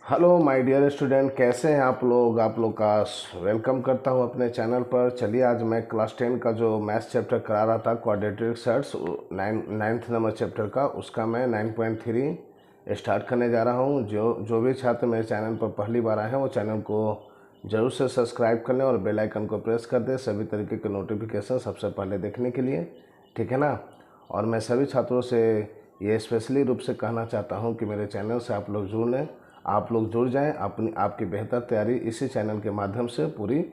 Hello my dear student, कैसे हैं आप लोग। आप लोग का वेलकम करता हूं अपने चैनल पर। चलिए, आज मैं क्लास 10 का जो मैथ्स चैप्टर करा रहा था, quadratic surds, ninth number chapter का, उसका मैं 9.3 स्टार्ट करने जा रहा हूं। जो भी छात्र मेरे चैनल पर पहली बार आए हैं वो चैनल को ज़रूर से सब्सक्राइब कर लें और बेल आइकन को प्रेस कर दें सभी तरीके के नोटिफिकेशन सबसे पहले देखने के लिए, ठीक है ना। और मैं सभी छात्रों से ये स्पेशली रूप से कहना चाहता हूँ कि मेरे चैनल से आप लोग जुड़ लें, आप लोग जुड़ जाएं। आपकी बेहतर तैयारी इसी चैनल के माध्यम से पूरी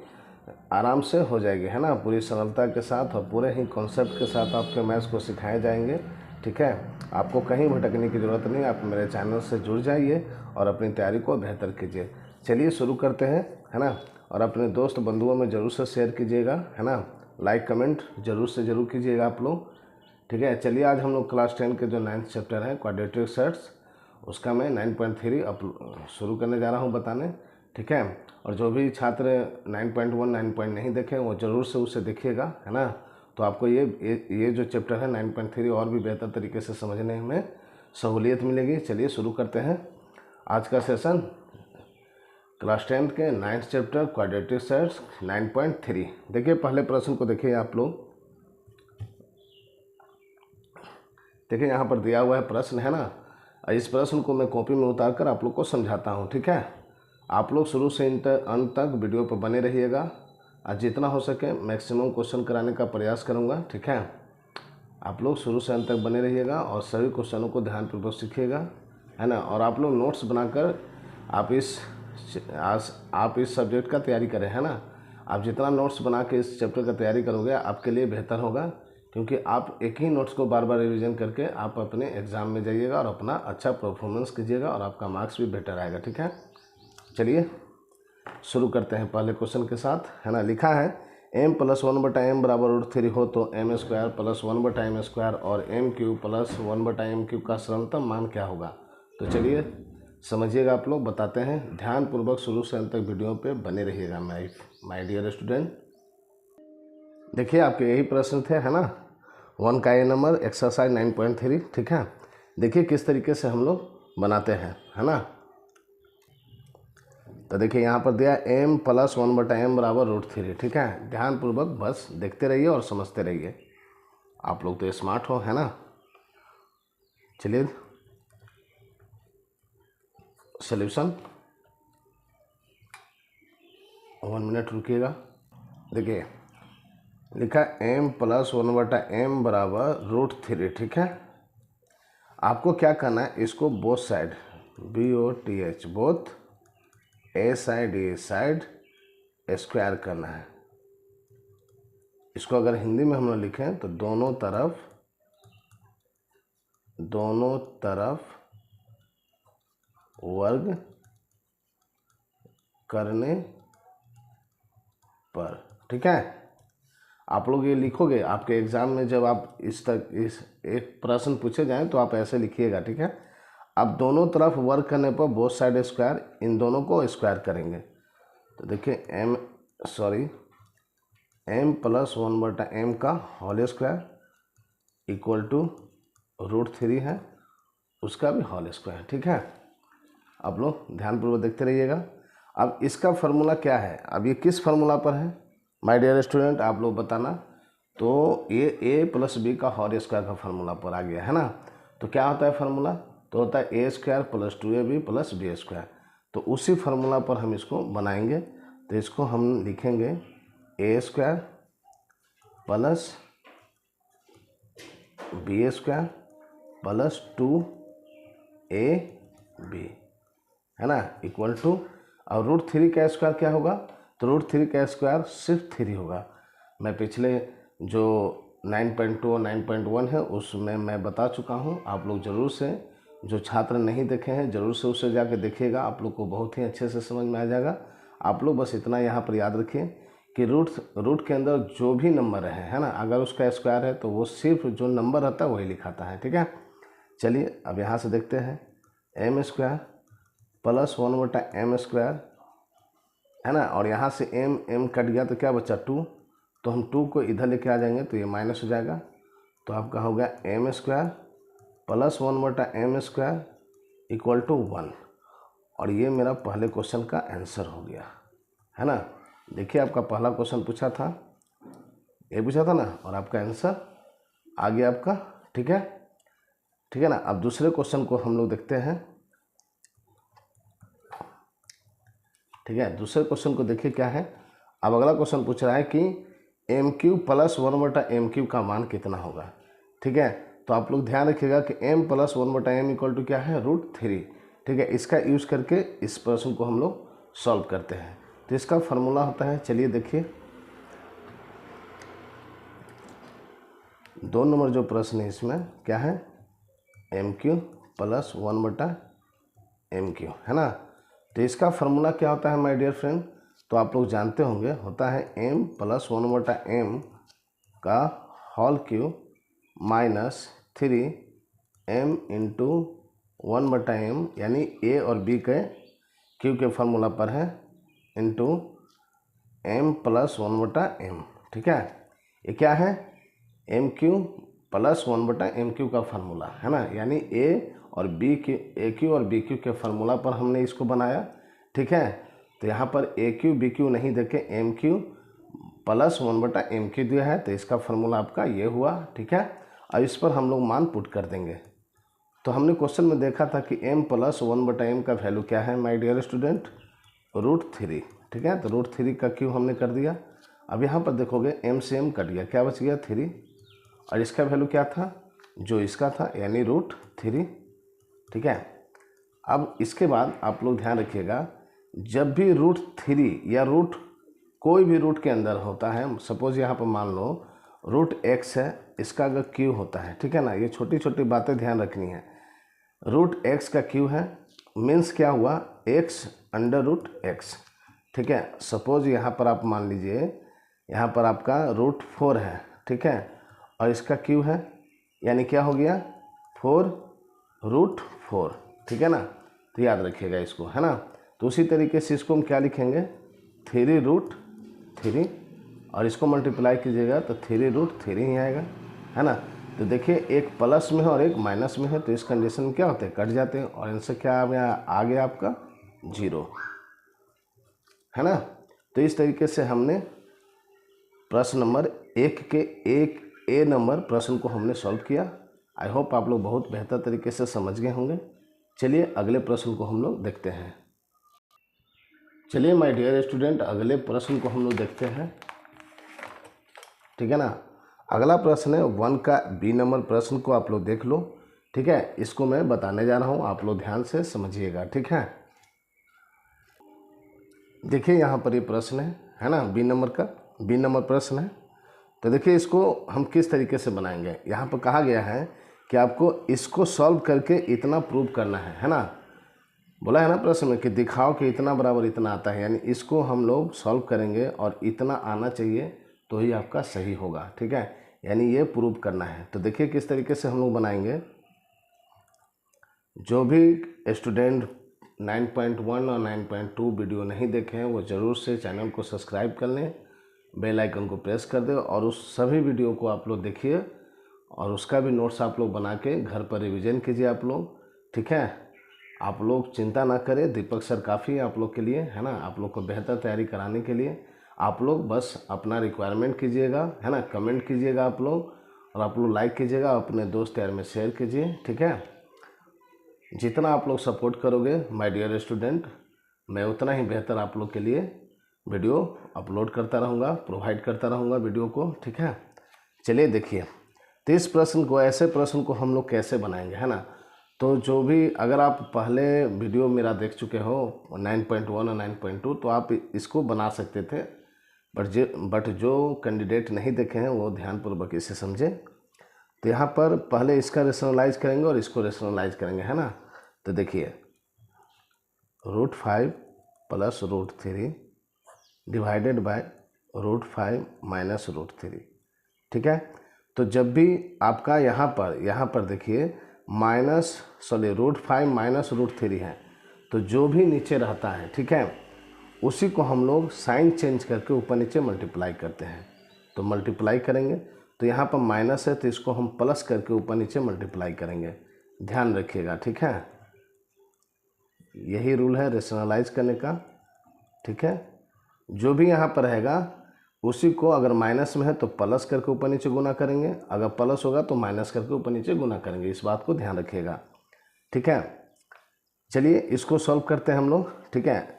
आराम से हो जाएगी, है ना। पूरी सरलता के साथ और पूरे ही कॉन्सेप्ट के साथ आपके मैथ्स को सिखाए जाएंगे, ठीक है। आपको कहीं भटकने की ज़रूरत नहीं, आप मेरे चैनल से जुड़ जाइए और अपनी तैयारी को बेहतर कीजिए। चलिए शुरू करते हैं, है ना। और अपने दोस्त बंधुओं में ज़रूर से शेयर कीजिएगा, है ना। लाइक कमेंट ज़रूर से ज़रूर कीजिएगा आप लोग, ठीक है। चलिए, आज हम लोग क्लास 10 के जो 9th चैप्टर है क्वाड्रेटिक सर्ट्स, उसका मैं 9.3 शुरू करने जा रहा हूँ बताने, ठीक है। और जो भी छात्र 9.1 9 नहीं देखे वो ज़रूर से उसे देखिएगा, है ना। तो आपको ये जो चैप्टर है 9.3 और भी बेहतर तरीके से समझने में सहूलियत मिलेगी। चलिए शुरू करते हैं आज का सेशन। क्लास 10 के 9th चैप्टर क्वाड्रेटिक सर्ट्स 9.3। देखिए, पहले प्रश्न को देखिए आप लोग। देखिए, यहाँ पर दिया हुआ है प्रश्न, है ना। इस प्रश्न को मैं कॉपी में उतार कर आप लोग को समझाता हूँ, ठीक है। आप लोग शुरू से अंत तक वीडियो पर बने रहिएगा और जितना हो सके मैक्सिमम क्वेश्चन कराने का प्रयास करूँगा, ठीक है। आप लोग शुरू से अंत तक बने रहिएगा और सभी क्वेश्चनों को ध्यानपूर्वक सीखिएगा, है ना। और आप लोग नोट्स बनाकर आप इस सब्जेक्ट का तैयारी करें, है ना। आप जितना नोट्स बना के इस चैप्टर का तैयारी करोगे आपके लिए बेहतर होगा, क्योंकि आप एक ही नोट्स को बार बार रिवीजन करके आप अपने एग्ज़ाम में जाइएगा और अपना अच्छा परफॉर्मेंस कीजिएगा और आपका मार्क्स भी बेटर आएगा, ठीक है। चलिए शुरू करते हैं पहले क्वेश्चन के साथ, है ना। लिखा है m + 1/m बराबर √3 हो तो m² + 1/m² और m³ + 1/m³ का सरलतम मान क्या होगा। तो चलिए समझिएगा, आप लोग बताते हैं। ध्यानपूर्वक शुरू से अंत तक वीडियो पे बने रहिएगा माय डियर स्टूडेंट। देखिए, आपके यही प्रश्न थे, है ना। 1 का ए नंबर एक्सरसाइज 9.3, ठीक है। देखिए किस तरीके से हम लोग बनाते हैं, है ना। तो देखिए यहाँ पर दिया m + 1/m बराबर √3, ठीक है। ध्यानपूर्वक बस देखते रहिए और समझते रहिए, आप लोग तो स्मार्ट हो, है ना। चलिए सॉल्यूशन, 1 मिनट रुकिएगा। देखिए लिखा m + 1/m बराबर √3, ठीक है। आपको क्या करना है, इसको both side BOTH both A side square करना है। इसको अगर हिंदी में हम लोग लिखें तो दोनों तरफ वर्ग करने पर, ठीक है। आप लोग ये लिखोगे आपके एग्ज़ाम में, जब आप इस एक प्रश्न पूछे जाएं तो आप ऐसे लिखिएगा, ठीक है। अब दोनों तरफ वर्ग करने पर बोथ साइड स्क्वायर, इन दोनों को स्क्वायर करेंगे। तो देखिए m + 1/m का होल स्क्वायर इक्वल टू √3 है, उसका भी होल स्क्वायर, ठीक है। आप लोग ध्यानपूर्वक देखते रहिएगा। अब इसका फार्मूला क्या है, अब ये किस फार्मूला पर है माय डियर स्टूडेंट, आप लोग बताना। तो ये a + b का होल स्क्वायर का फार्मूला पर आ गया, है ना। तो क्या होता है फार्मूला, तो होता है a² + 2ab + b²। तो उसी फार्मूला पर हम इसको बनाएंगे। तो इसको हम लिखेंगे a² + b² + 2ab, है ना, इक्वल टू, और √3 का स्क्वायर क्या होगा, तो √3 का स्क्वायर सिर्फ 3 होगा। मैं पिछले जो 9.2 और 9.1 है उसमें मैं बता चुका हूँ। आप लोग ज़रूर से, जो छात्र नहीं देखे हैं ज़रूर से उसे जाके देखिएगा, आप लोग को बहुत ही अच्छे से समझ में आ जाएगा। आप लोग बस इतना यहाँ पर याद रखिए कि रूट के अंदर जो भी नंबर है ना, अगर उसका स्क्वायर है तो वो सिर्फ जो नंबर रहता है वही लिखाता है, ठीक है। चलिए अब यहाँ से देखते हैं m² + 1/m², है ना। और यहाँ से m कट गया तो क्या बचा 2, तो हम 2 को इधर लेके आ जाएंगे तो ये माइनस हो जाएगा। तो आपका हो गया m² + 1/m² इक्वल टू 1। और ये मेरा पहले क्वेश्चन का आंसर हो गया, है ना। देखिए आपका पहला क्वेश्चन पूछा था, ये पूछा था ना, और आपका आंसर आ गया आपका। ठीक है, ठीक है ना। अब दूसरे क्वेश्चन को हम लोग देखते हैं। ठीक है, दूसरे क्वेश्चन को देखिए क्या है। अब अगला क्वेश्चन पूछ रहा है कि एम क्यू प्लस 1/m³ का मान कितना होगा। ठीक है, तो आप लोग ध्यान रखिएगा कि m + 1/m = क्या है, √3। ठीक है, इसका यूज़ करके इस प्रश्न को हम लोग सॉल्व करते हैं। तो इसका फार्मूला होता है, चलिए देखिए, 2 नंबर जो प्रश्न है इसमें क्या है, m³ + 1/m³, है ना। तो इसका फार्मूला क्या होता है माय डियर फ्रेंड, तो आप लोग जानते होंगे, होता है m + 1/m का होल क्यूब -3m × 1/m, यानी a और b के क्यू के फार्मूला पर है, इंटू m + 1/m। ठीक है, ये क्या है, m³ + 1/m³ का फार्मूला, है ना। यानी a और aq और bq के फार्मूला पर हमने इसको बनाया। ठीक है, तो यहाँ पर aq bq नहीं देखे, m³ + 1/m³ दिया है, तो इसका फार्मूला आपका ये हुआ। ठीक है, अब इस पर हम लोग मान पुट कर देंगे। तो हमने क्वेश्चन में देखा था कि m + 1/m का वैल्यू क्या है माय डियर स्टूडेंट, √3। ठीक है, तो √3 का क्यू हमने कर दिया। अब यहाँ पर देखोगे m से m कट गया, क्या बच गया, 3, और इसका वैल्यू क्या था, जो इसका था, यानी √3। ठीक है, अब इसके बाद आप लोग ध्यान रखिएगा, जब भी √3 या रूट कोई भी रूट के अंदर होता है, सपोज यहाँ पर मान लो √x है, इसका अगर क्यू होता है, ठीक है ना, ये छोटी छोटी बातें ध्यान रखनी है। √x का क्यू है, मीन्स क्या हुआ, x/√x। ठीक है, सपोज यहाँ पर आप मान लीजिए, यहाँ पर आपका √4 है, ठीक है, और इसका क्यू है, यानी क्या हो गया, 4√4। ठीक है ना, तो याद रखिएगा इसको, है ना। तो उसी तरीके से इसको हम क्या लिखेंगे, 3√3, और इसको मल्टीप्लाई कीजिएगा तो 3√3 ही आएगा, है ना। तो देखिए एक प्लस में है और एक माइनस में है, तो इस कंडीशन में क्या होते हैं, कट जाते हैं, और इनसे क्या आ गया आपका 0, है ना। तो इस तरीके से हमने प्रश्न नंबर 1 के A नंबर प्रश्न को हमने सॉल्व किया। आई होप आप लोग बहुत बेहतर तरीके से समझ गए होंगे। चलिए अगले प्रश्न को हम लोग देखते हैं। चलिए माय डियर स्टूडेंट, अगले प्रश्न को हम लोग देखते हैं। ठीक है ना, अगला प्रश्न है 1 का B नंबर प्रश्न को आप लोग देख लो। ठीक है, इसको मैं बताने जा रहा हूँ, आप लोग ध्यान से समझिएगा। ठीक है, देखिए यहाँ पर ये प्रश्न है ना, B नंबर प्रश्न है। तो देखिए इसको हम किस तरीके से बनाएंगे। यहाँ पर कहा गया है कि आपको इसको सॉल्व करके इतना प्रूव करना है ना। बोला है ना प्रश्न में कि दिखाओ कि इतना बराबर इतना आता है, यानी इसको हम लोग सॉल्व करेंगे और इतना आना चाहिए तो ही आपका सही होगा। ठीक है, यानी ये प्रूव करना है। तो देखिए किस तरीके से हम लोग बनाएंगे। जो भी स्टूडेंट 9.1 और 9.2 वीडियो नहीं देखे हैं वो ज़रूर से चैनल को सब्सक्राइब कर लें, बेल आइकन को प्रेस कर दें, और उस सभी वीडियो को आप लोग देखिए, और उसका भी नोट्स आप लोग बना के घर पर रिवीजन कीजिए आप लोग। ठीक है, आप लोग चिंता ना करें, दीपक सर काफ़ी है आप लोग के लिए, है ना। आप लोग को बेहतर तैयारी कराने के लिए आप लोग बस अपना रिक्वायरमेंट कीजिएगा, है ना, कमेंट कीजिएगा आप लोग, और आप लोग लाइक कीजिएगा, अपने दोस्त यार में शेयर कीजिए। ठीक है, जितना आप लोग सपोर्ट करोगे माय डियर स्टूडेंट, मैं उतना ही बेहतर आप लोग के लिए वीडियो अपलोड करता रहूँगा, प्रोवाइड करता रहूँगा वीडियो को। ठीक है, चलिए देखिए, तो इस प्रश्न को, ऐसे प्रश्न को हम लोग कैसे बनाएंगे, है ना। तो जो भी, अगर आप पहले वीडियो मेरा देख चुके हो 9.1 और 9.2 तो आप इसको बना सकते थे, बट जो कैंडिडेट नहीं देखे हैं वो ध्यानपूर्वक इसे समझे। तो यहाँ पर पहले इसका रेशनलाइज करेंगे और इसको रेशनलाइज करेंगे, है ना। तो देखिए √5 + √3 डिवाइडेड बाय √5 - √3। ठीक है, तो जब भी आपका यहाँ पर देखिए √5 - √3 है, तो जो भी नीचे रहता है, ठीक है, उसी को हम लोग साइन चेंज करके ऊपर नीचे मल्टीप्लाई करते हैं। तो मल्टीप्लाई करेंगे, तो यहाँ पर माइनस है तो इसको हम प्लस करके ऊपर नीचे मल्टीप्लाई करेंगे, ध्यान रखिएगा। ठीक है, यही रूल है रेशनलाइज करने का, ठीक है। जो भी यहाँ पर रहेगा उसी को अगर माइनस में है तो प्लस करके ऊपर नीचे गुना करेंगे, अगर प्लस होगा तो माइनस करके ऊपर नीचे गुना करेंगे, इस बात को ध्यान रखिएगा, ठीक है। चलिए इसको सॉल्व करते हैं हम लोग, ठीक है।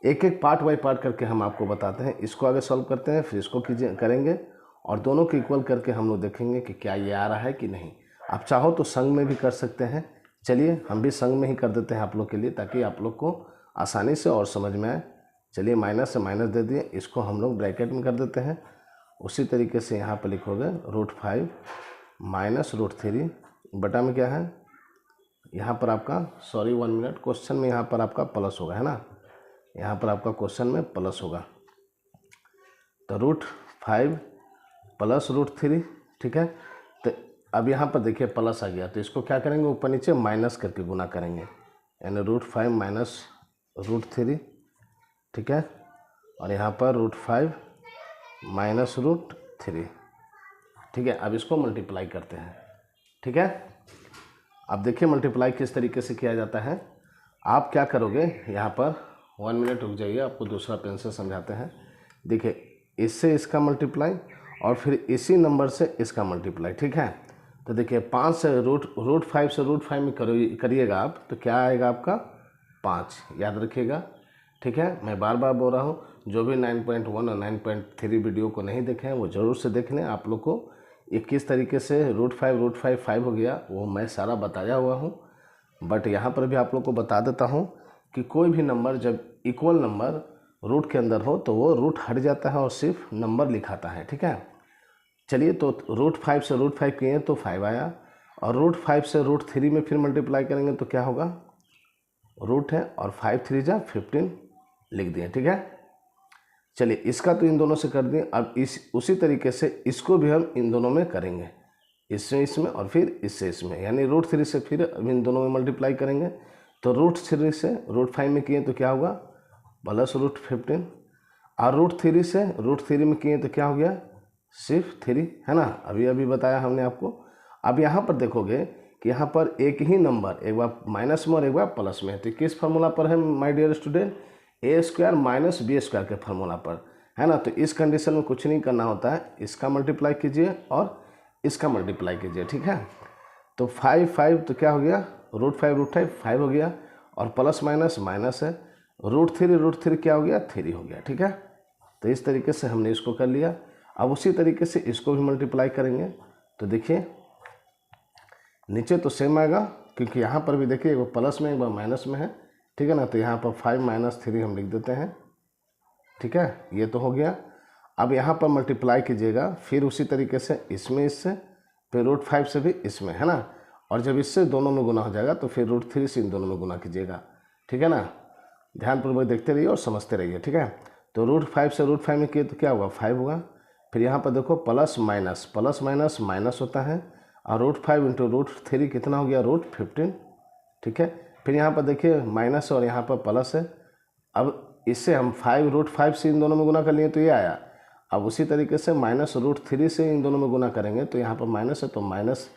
एक एक पार्ट बाय पार्ट करके हम आपको बताते हैं। इसको आगे सॉल्व करते हैं, फिर इसको करेंगे और दोनों को इक्वल करके हम लोग देखेंगे कि क्या ये आ रहा है कि नहीं। आप चाहो तो संग में भी कर सकते हैं। चलिए हम भी संग में ही कर देते हैं आप लोग के लिए, ताकि आप लोग को आसानी से और समझ में आए। चलिए माइनस से माइनस दे दिए, इसको हम लोग ब्रैकेट में कर देते हैं। उसी तरीके से यहाँ पर लिखोगे √5 माइनस √3 बटा में क्या है यहाँ पर आपका, सॉरी 1 मिनट, क्वेश्चन में यहाँ पर आपका प्लस होगा, है ना। यहाँ पर आपका क्वेश्चन में प्लस होगा, तो √5 प्लस √3, ठीक है। तो अब यहाँ पर देखिए प्लस आ गया, तो इसको क्या करेंगे, ऊपर नीचे माइनस करके गुना करेंगे, यानी √5 माइनस √3, ठीक है। और यहाँ पर √5 माइनस √3, ठीक है। अब इसको मल्टीप्लाई करते हैं, ठीक है। अब देखिए मल्टीप्लाई किस तरीके से किया जाता है। आप क्या करोगे, यहाँ पर 1 मिनट रुक जाइए, आपको दूसरा पेन से समझाते हैं। देखिए इससे इसका मल्टीप्लाई और फिर इसी नंबर से इसका मल्टीप्लाई, ठीक है। तो देखिए 5 से √5 से √5 में करिएगा आप, तो क्या आएगा आपका 5, याद रखिएगा, ठीक है। मैं बार बार बोल रहा हूँ, जो भी 9.1 और 9.3 वीडियो को नहीं देखे हैं वो ज़रूर से देख लें। आप लोग को ये किस तरीके से √5 5 हो गया वो मैं सारा बताया हुआ हूँ, बट यहाँ पर भी आप लोग को बता देता हूँ कि कोई भी नंबर जब इक्वल नंबर रूट के अंदर हो तो वो रूट हट जाता है और सिर्फ नंबर लिखाता है, ठीक है। चलिए तो √5 से √5 किए तो 5 आया, और √5 से √3 में फिर मल्टीप्लाई करेंगे तो क्या होगा, रूट है और 5 3 जा 15 लिख दिए, ठीक है। चलिए इसका तो इन दोनों से कर दिए। अब उसी तरीके से इसको भी हम इन दोनों में करेंगे, इससे इसमें और फिर इससे इसमें, यानी √3 से फिर इन दोनों में मल्टीप्लाई करेंगे। तो √3 से √5 में किए तो क्या होगा, प्लस √15, और √3 से √3 में किए तो क्या हो गया, सिर्फ 3, है ना। अभी बताया हमने आपको। अब यहाँ पर देखोगे कि यहाँ पर एक ही नंबर एक बार माइनस में और एक बार प्लस में है, तो किस फार्मूला पर है my dear student, a² minus b² के फार्मूला पर, है ना। तो इस कंडीशन में कुछ नहीं करना होता है, इसका मल्टीप्लाई कीजिए और इसका मल्टीप्लाई कीजिए, ठीक है। तो 5 तो क्या हो गया, √5 5 हो गया, और प्लस माइनस माइनस है, √3 क्या हो गया, 3 हो गया, ठीक है। तो इस तरीके से हमने इसको कर लिया। अब उसी तरीके से इसको भी मल्टीप्लाई करेंगे, तो देखिए नीचे तो सेम आएगा, क्योंकि यहाँ पर भी देखिए एक बार प्लस में एक बार माइनस में है, ठीक है ना। तो यहाँ पर 5 माइनस 3 हम लिख देते हैं, ठीक है, ये तो हो गया। अब यहाँ पर मल्टीप्लाई कीजिएगा, फिर उसी तरीके से इसमें इससे, फिर √5 से भी इसमें, है ना। और जब इससे दोनों में गुना हो जाएगा तो फिर √3 से इन दोनों में गुना कीजिएगा, ठीक है ना। ध्यानपूर्वक देखते रहिए और समझते रहिए, ठीक है। तो √5 से √5 में किए तो क्या होगा, 5 होगा। फिर यहाँ पर देखो प्लस माइनस माइनस होता है, और √5 इंटू √3 कितना हो गया, √15, ठीक है। फिर यहाँ पर देखिए माइनस और यहाँ पर प्लस है। अब इससे हम √5 से इन दोनों में गुना कर लिए तो ये आया। अब उसी तरीके से माइनस √3 से इन दोनों में गुना करेंगे तो यहाँ पर माइनस है तो माइनस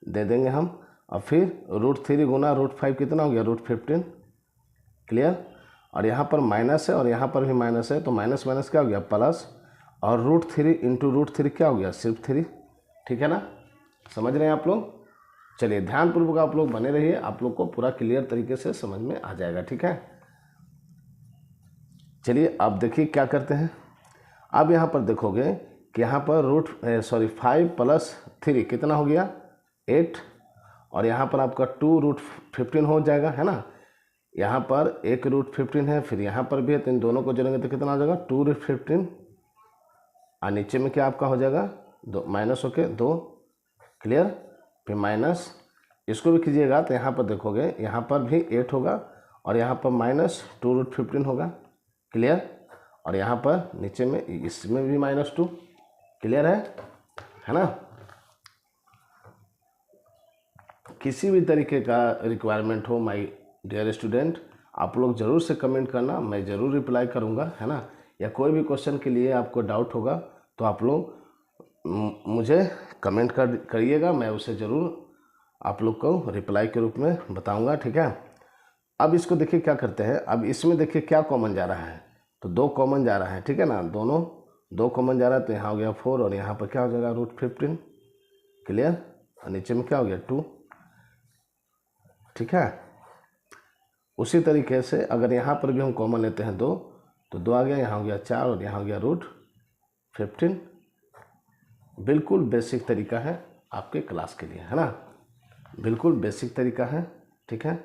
दे देंगे हम, और फिर √3 गुना √5 कितना हो गया, √15, क्लियर। और यहाँ पर माइनस है और यहाँ पर भी माइनस है, तो माइनस माइनस क्या हो गया, प्लस, और √3 इंटू √3 क्या हो गया, सिर्फ 3, ठीक है ना। समझ रहे हैं आप लोग। चलिए ध्यानपूर्वक आप लोग बने रहिए, आप लोग को पूरा क्लियर तरीके से समझ में आ जाएगा, ठीक है। चलिए अब देखिए क्या करते हैं। अब यहाँ पर देखोगे कि यहाँ पर 5 प्लस 3 कितना हो गया, 8, और यहाँ पर आपका 2√15 हो जाएगा, है ना। यहाँ पर एक √15 है, फिर यहाँ पर भी है, तो इन दोनों को जोड़ेंगे तो कितना हो जाएगा, 2√15, और नीचे में क्या आपका हो जाएगा, 2 माइनस होके 2, क्लियर। फिर माइनस इसको भी कीजिएगा तो यहाँ पर देखोगे यहाँ पर भी 8 होगा, और यहाँ पर माइनस 2√15 होगा, क्लियर। और यहाँ पर नीचे में इसमें भी -2, क्लियर है ना। किसी भी तरीके का रिक्वायरमेंट हो माय डियर स्टूडेंट, आप लोग ज़रूर से कमेंट करना, मैं ज़रूर रिप्लाई करूँगा, है ना। या कोई भी क्वेश्चन के लिए आपको डाउट होगा तो आप लोग मुझे कमेंट करिएगा, मैं उसे ज़रूर आप लोग को रिप्लाई के रूप में बताऊंगा, ठीक है। अब इसको देखिए क्या करते हैं, अब इसमें देखिए क्या कॉमन जा रहा है, तो 2 कॉमन जा रहा है, ठीक है ना, दोनों 2 कॉमन जा रहा है, तो यहाँ हो गया 4 और यहाँ पर क्या हो जाएगा √15, क्लियर, और नीचे में क्या हो गया 2, ठीक है। उसी तरीके से अगर यहाँ पर भी हम कॉमन लेते हैं 2, तो 2 आ गया, यहाँ हो गया 4 और यहाँ हो गया √15। बिल्कुल बेसिक तरीका है आपके क्लास के लिए, है ना, बिल्कुल बेसिक तरीका है, ठीक है।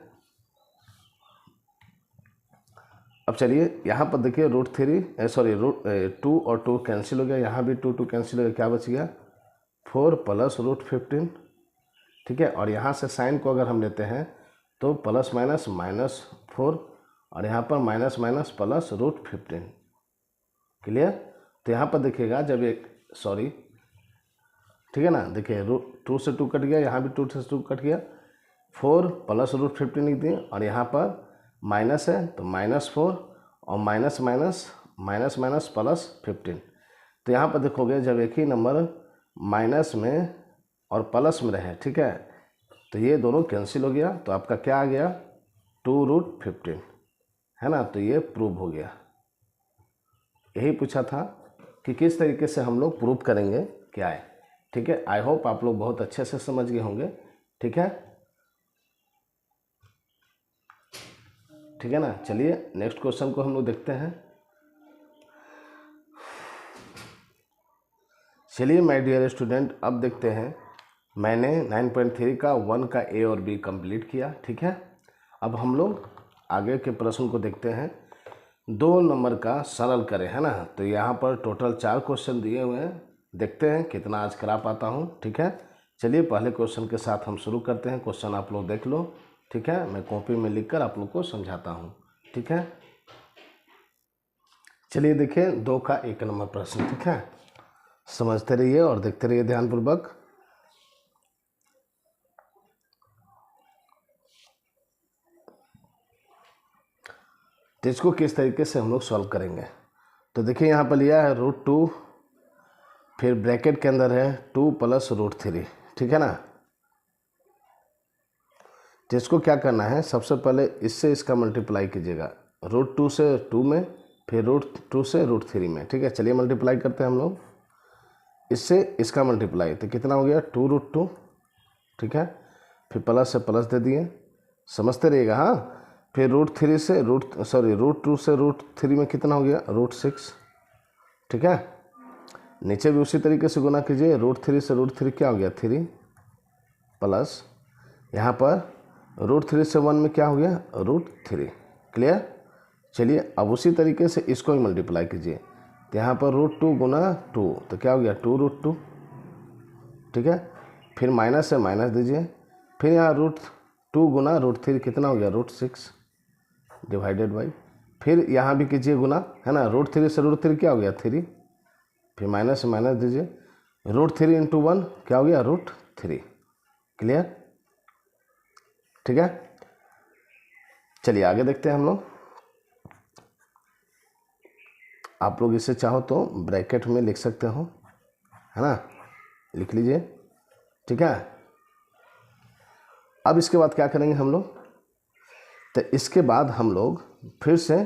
अब चलिए यहाँ पर देखिए √2 और 2 कैंसिल हो गया, यहाँ भी 2 कैंसिल हो गया, क्या बच गया 4 प्लस √15, ठीक है। और यहाँ से साइन को अगर हम लेते हैं तो प्लस माइनस -4 और यहाँ पर माइनस माइनस प्लस √15, क्लियर। तो यहाँ पर देखिएगा जब ठीक है ना, देखिए 2 से 2 कट गया, यहाँ भी 2 से 2 कट गया, 4 प्लस √15 लिख दिए, और यहाँ पर माइनस है तो -4 और minus minus minus minus plus 15। तो यहाँ पर देखोगे जब एक ही नंबर माइनस में और प्लस में रहे, ठीक है, तो ये दोनों कैंसिल हो गया, तो आपका क्या आ गया 2√15, है ना। तो ये प्रूव हो गया। यही पूछा था कि किस तरीके से हम लोग प्रूव करेंगे क्या है, ठीक है। आई होप आप लोग बहुत अच्छे से समझ गए होंगे, ठीक है, ठीक है ना। चलिए नेक्स्ट क्वेश्चन को हम लोग देखते हैं। चलिए माय डियर स्टूडेंट, अब देखते हैं, मैंने 9.3 का 1 का ए और बी कंप्लीट किया, ठीक है। अब हम लोग आगे के प्रश्न को देखते हैं। 2 नंबर का सरल करें, है ना। तो यहाँ पर टोटल 4 क्वेश्चन दिए हुए हैं, देखते हैं कितना आज करा पाता हूँ, ठीक है। चलिए पहले क्वेश्चन के साथ हम शुरू करते हैं। क्वेश्चन आप लोग देख लो, ठीक है, मैं कॉपी में लिखकर आप लोग को समझाता हूँ, ठीक है। चलिए देखिए 2 का 1 नंबर प्रश्न, ठीक है, समझते रहिए और देखते रहिए ध्यानपूर्वक। तो इसको किस तरीके से हम लोग सॉल्व करेंगे, तो देखिए यहाँ पर लिया है √2, फिर ब्रैकेट के अंदर है 2 प्लस √3, ठीक है ना। तो इसको क्या करना है, सबसे पहले इससे इसका मल्टीप्लाई कीजिएगा, √2 से 2 में, फिर √2 से √3 में, ठीक है। चलिए मल्टीप्लाई करते हैं हम लोग, इससे इसका मल्टीप्लाई, तो कितना हो गया 2√2, ठीक है, फिर प्लस से प्लस दे दिए, समझते रहिएगा, हाँ। फिर √2 से √3 में कितना हो गया √6, ठीक है। नीचे भी उसी तरीके से गुना कीजिए, √3 से √3 क्या हो गया 3, प्लस यहाँ पर √3 से 1 में क्या हो गया √3, क्लियर। चलिए अब उसी तरीके से इसको ही मल्टीप्लाई कीजिए, तो यहाँ पर √2 गुना 2, तो क्या हो गया 2√2, ठीक है। फिर माइनस से माइनस दीजिए, फिर यहाँ √2 गुना √3 कितना हो गया √6 डिवाइडेड बाई, फिर यहाँ भी कीजिए गुना, है ना, √3 से √3 क्या हो गया 3, फिर माइनस से माइनस दीजिए, √3 इंटू 1 क्या हो गया √3, क्लियर, ठीक है। चलिए आगे देखते हैं हम लोग। आप लोग इसे चाहो तो ब्रैकेट में लिख सकते हो, है ना, लिख लीजिए, ठीक है। अब इसके बाद क्या करेंगे हम लोग, तो इसके बाद हम लोग फिर से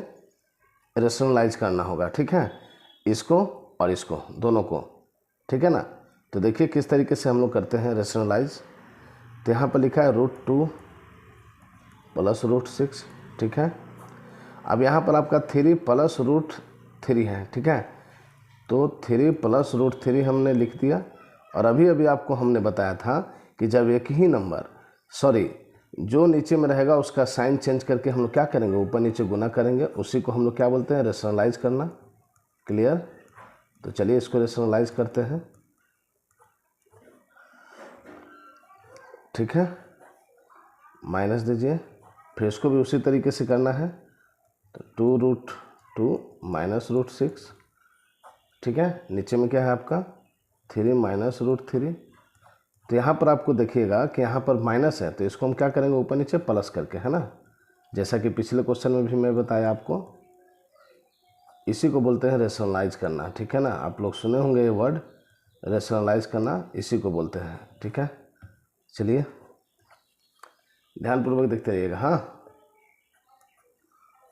रेशनलाइज करना होगा, ठीक है, इसको और इसको दोनों को, ठीक है ना। तो देखिए किस तरीके से हम लोग करते हैं रेशनलाइज। तो यहाँ पर लिखा है √2 प्लस √6, ठीक है। अब यहाँ पर आपका 3 प्लस √3 है, ठीक है, तो 3 प्लस √3 हमने लिख दिया। और अभी अभी आपको हमने बताया था कि जब एक ही नंबर जो नीचे में रहेगा उसका साइन चेंज करके हम लोग क्या करेंगे, ऊपर नीचे गुना करेंगे, उसी को हम लोग क्या बोलते हैं रेशनलाइज करना, क्लियर। तो चलिए इसको रेशनलाइज करते हैं, ठीक है, माइनस दीजिए, फिर इसको भी उसी तरीके से करना है, तो 2√2 माइनस √6, ठीक है। नीचे में क्या है आपका 3 माइनस √3। तो यहाँ पर आपको देखिएगा कि यहाँ पर माइनस है, तो इसको हम क्या करेंगे ऊपर नीचे प्लस करके, है ना, जैसा कि पिछले क्वेश्चन में भी मैं बताया आपको। इसी को बोलते हैं रेशनलाइज करना, ठीक है ना। आप लोग सुने होंगे ये वर्ड रेशनलाइज करना, इसी को बोलते हैं, ठीक है। चलिए ध्यानपूर्वक देखते रहिएगा, हाँ।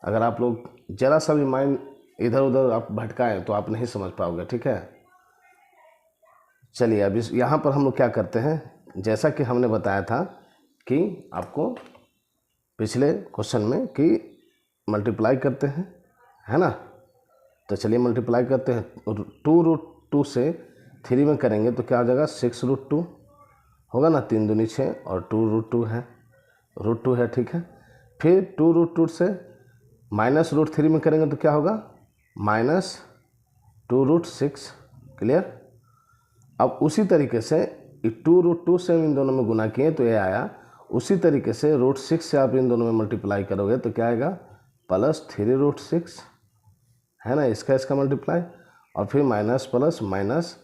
अगर आप लोग ज़रा सा भी माइंड इधर उधर आप भटकाएं तो आप नहीं समझ पाओगे, ठीक है। चलिए अब इस यहाँ पर हम लोग क्या करते हैं, जैसा कि हमने बताया था कि आपको पिछले क्वेश्चन में कि मल्टीप्लाई करते हैं, है ना। तो चलिए मल्टीप्लाई करते हैं। 2√2 से 3 में करेंगे तो क्या हो जाएगा, 6√2 होगा ना, 3 दूनी 6 और 2√2 है, √2 है, ठीक है। फिर 2√2 से -√3 में करेंगे तो क्या होगा, -2√6, क्लियर। अब उसी तरीके से 2√2 से इन दोनों में गुना किए तो ये आया, उसी तरीके से √6 से आप इन दोनों में मल्टीप्लाई करोगे तो क्या आएगा, +3√6, है ना, इसका मल्टीप्लाई, और फिर minus plus minus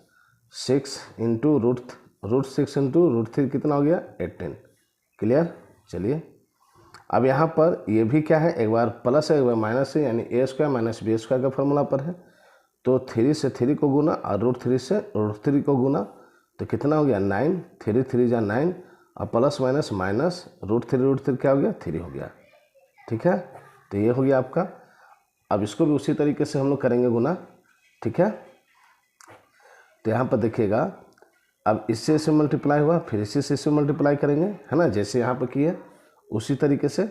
6 into √6 into √3 कितना हो गया, 18, क्लियर। चलिए अब यहाँ पर ये भी क्या है, एक बार प्लस है एक बार माइनस है, यानी a² - b² का फॉर्मूला पर है। तो 3 से 3 को गुना और √3 से √3 को गुना तो कितना हो गया, 9, 3 3 जा 9, और प्लस माइनस माइनस √3 क्या हो गया, 3 हो गया, ठीक है। तो ये हो गया आपका। अब इसको भी उसी तरीके से हम लोग करेंगे गुना, ठीक है। तो यहाँ पर देखिएगा, अब इससे इसे मल्टीप्लाई हुआ, फिर इसी से इसे मल्टीप्लाई करेंगे, है ना, जैसे यहाँ पर किए उसी तरीके से,